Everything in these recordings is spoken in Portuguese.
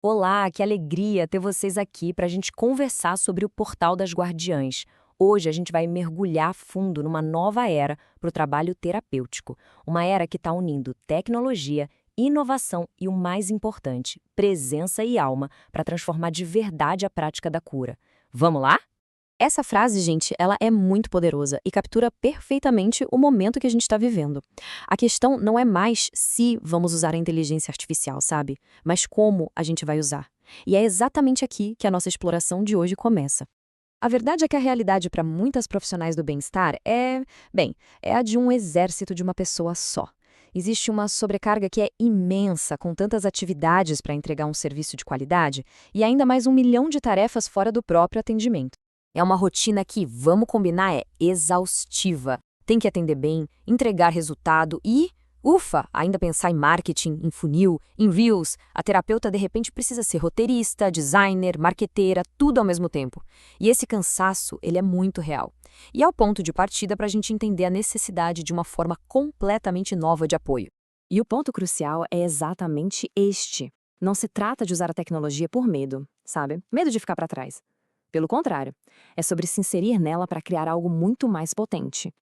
Olá, que alegria ter vocês aqui para a gente conversar sobre o Portal das Guardiãs. Hoje a gente vai mergulhar fundo numa nova era para o trabalho terapêutico. Uma era que está unindo tecnologia, inovação e, o mais importante, presença e alma para transformar de verdade a prática da cura. Vamos lá? Essa frase, gente, ela é muito poderosa e captura perfeitamente o momento que a gente está vivendo. A questão não é mais se vamos usar a inteligência artificial, sabe? Mas como a gente vai usar. E é exatamente aqui que a nossa exploração de hoje começa. A verdade é que a realidade para muitas profissionais do bem-estar é a de um exército de uma pessoa só. Existe uma sobrecarga que é imensa, com tantas atividades para entregar um serviço de qualidade e ainda mais 1 milhão de tarefas fora do próprio atendimento. É uma rotina que, vamos combinar, é exaustiva. Tem que atender bem, entregar resultado e, ufa, ainda pensar em marketing, em funil, em reels. A terapeuta, de repente, precisa ser roteirista, designer, marqueteira, tudo ao mesmo tempo. E esse cansaço, ele é muito real. E é o ponto de partida para a gente entender a necessidade de uma forma completamente nova de apoio. E o ponto crucial é exatamente este. Não se trata de usar a tecnologia por medo, sabe? Medo de ficar para trás. Pelo contrário, é sobre se inserir nela para criar algo muito mais potente.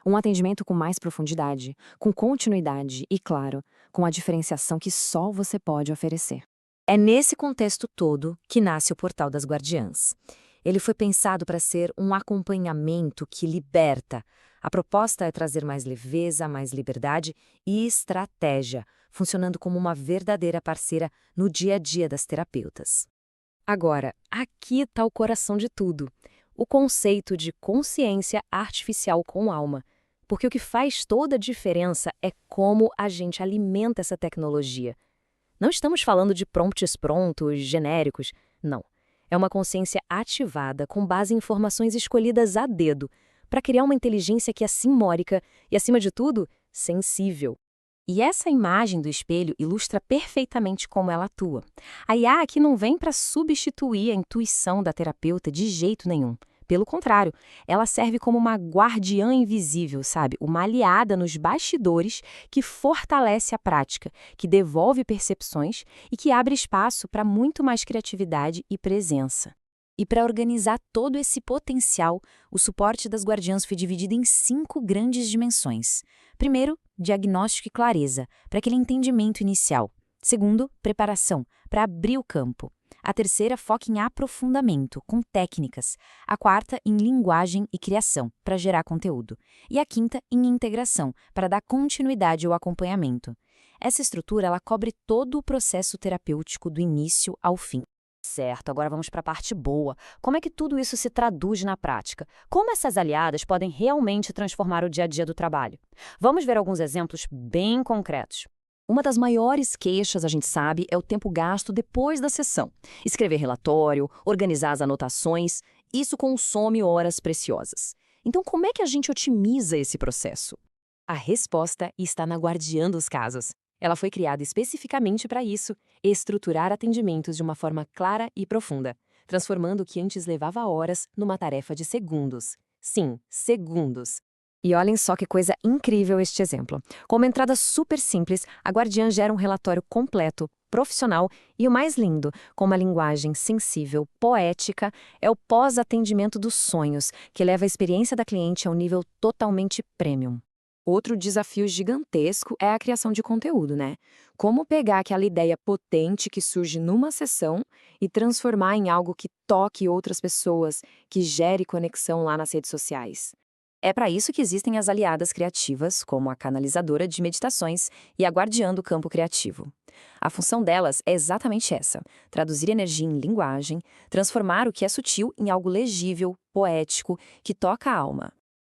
Um atendimento com mais profundidade, com continuidade e, claro, com a diferenciação que só você pode oferecer. É nesse contexto todo que nasce o Portal das Guardiãs. Ele foi pensado para ser um acompanhamento que liberta. A proposta é trazer mais leveza, mais liberdade e estratégia, funcionando como uma verdadeira parceira no dia a dia das terapeutas. Agora, aqui está o coração de tudo: o conceito de consciência artificial com alma. Porque o que faz toda a diferença é como a gente alimenta essa tecnologia. Não estamos falando de prompts prontos, genéricos. Não. É uma consciência ativada com base em informações escolhidas a dedo, para criar uma inteligência que é simórica e, acima de tudo, sensível. E essa imagem do espelho ilustra perfeitamente como ela atua. A IA aqui não vem para substituir a intuição da terapeuta de jeito nenhum. Pelo contrário, ela serve como uma guardiã invisível, sabe? Uma aliada nos bastidores que fortalece a prática, que devolve percepções e que abre espaço para muito mais criatividade e presença. E para organizar todo esse potencial, o suporte das guardiãs foi dividido em 5 grandes dimensões. Primeiro, diagnóstico e clareza, para aquele entendimento inicial. Segundo, preparação, para abrir o campo. A terceira foca em aprofundamento, com técnicas. A quarta, em linguagem e criação, para gerar conteúdo. E a quinta, em integração, para dar continuidade ao acompanhamento. Essa estrutura ela cobre todo o processo terapêutico do início ao fim. Certo, agora vamos para a parte boa. Como é que tudo isso se traduz na prática? Como essas aliadas podem realmente transformar o dia a dia do trabalho? Vamos ver alguns exemplos bem concretos. Uma das maiores queixas, a gente sabe, é o tempo gasto depois da sessão. Escrever relatório, organizar as anotações, isso consome horas preciosas. Então, como é que a gente otimiza esse processo? A resposta está na guardiã dos casos. Ela foi criada especificamente para isso, estruturar atendimentos de uma forma clara e profunda, transformando o que antes levava horas numa tarefa de segundos. Sim, segundos. E olhem só que coisa incrível este exemplo. Com uma entrada super simples, a Guardiã gera um relatório completo, profissional e, o mais lindo, com uma linguagem sensível, poética, é o pós-atendimento dos sonhos, que leva a experiência da cliente a um nível totalmente premium. Outro desafio gigantesco é a criação de conteúdo, né? Como pegar aquela ideia potente que surge numa sessão e transformar em algo que toque outras pessoas, que gere conexão lá nas redes sociais. É para isso que existem as aliadas criativas, como a canalizadora de meditações e a guardiã do campo criativo. A função delas é exatamente essa: traduzir energia em linguagem, transformar o que é sutil em algo legível, poético, que toca a alma.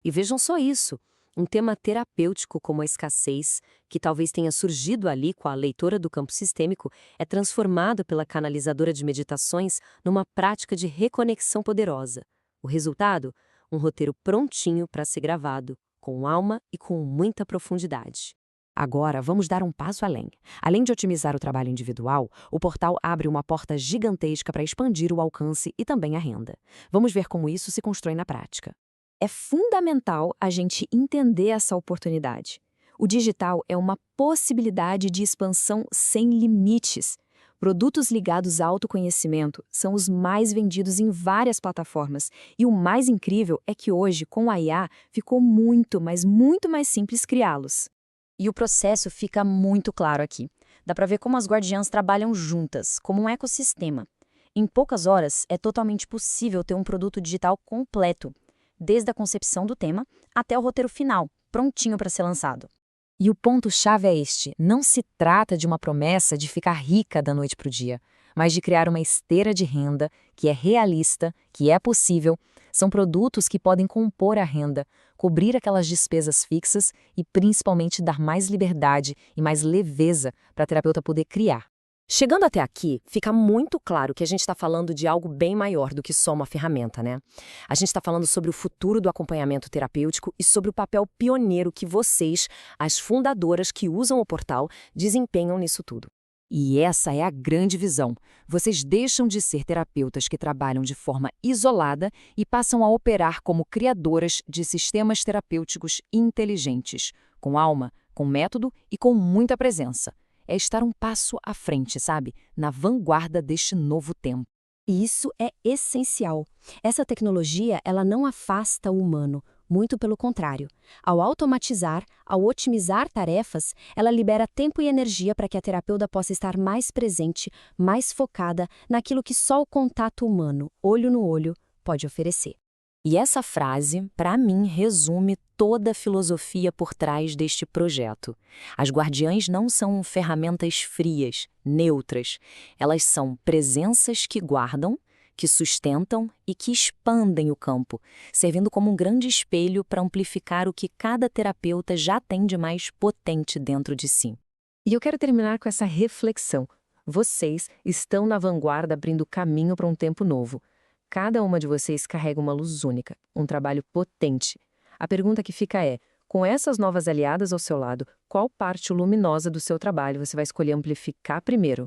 E vejam só isso: um tema terapêutico como a escassez, que talvez tenha surgido ali com a leitora do campo sistêmico, é transformado pela canalizadora de meditações numa prática de reconexão poderosa. O resultado? Um roteiro prontinho para ser gravado, com alma e com muita profundidade. Agora, vamos dar um passo além. Além de otimizar o trabalho individual, o portal abre uma porta gigantesca para expandir o alcance e também a renda. Vamos ver como isso se constrói na prática. É fundamental a gente entender essa oportunidade. O digital é uma possibilidade de expansão sem limites. Produtos ligados a autoconhecimento são os mais vendidos em várias plataformas. E o mais incrível é que hoje, com a IA, ficou muito, mas muito mais simples criá-los. E o processo fica muito claro aqui. Dá para ver como as guardiãs trabalham juntas, como um ecossistema. Em poucas horas, é totalmente possível ter um produto digital completo, desde a concepção do tema até o roteiro final, prontinho para ser lançado. E o ponto-chave é este: não se trata de uma promessa de ficar rica da noite para o dia, mas de criar uma esteira de renda que é realista, que é possível. São produtos que podem compor a renda, cobrir aquelas despesas fixas e principalmente dar mais liberdade e mais leveza para a terapeuta poder criar. Chegando até aqui, fica muito claro que a gente está falando de algo bem maior do que só uma ferramenta, né? A gente está falando sobre o futuro do acompanhamento terapêutico e sobre o papel pioneiro que vocês, as fundadoras que usam o portal, desempenham nisso tudo. E essa é a grande visão. Vocês deixam de ser terapeutas que trabalham de forma isolada e passam a operar como criadoras de sistemas terapêuticos inteligentes, com alma, com método e com muita presença. É estar um passo à frente, sabe? Na vanguarda deste novo tempo. E isso é essencial. Essa tecnologia, ela não afasta o humano, muito pelo contrário. Ao automatizar, ao otimizar tarefas, ela libera tempo e energia para que a terapeuta possa estar mais presente, mais focada naquilo que só o contato humano, olho no olho, pode oferecer. E essa frase, para mim, resume toda a filosofia por trás deste projeto. As guardiãs não são ferramentas frias, neutras. Elas são presenças que guardam, que sustentam e que expandem o campo, servindo como um grande espelho para amplificar o que cada terapeuta já tem de mais potente dentro de si. E eu quero terminar com essa reflexão. Vocês estão na vanguarda abrindo caminho para um tempo novo. Cada uma de vocês carrega uma luz única, um trabalho potente. A pergunta que fica é, com essas novas aliadas ao seu lado, qual parte luminosa do seu trabalho você vai escolher amplificar primeiro?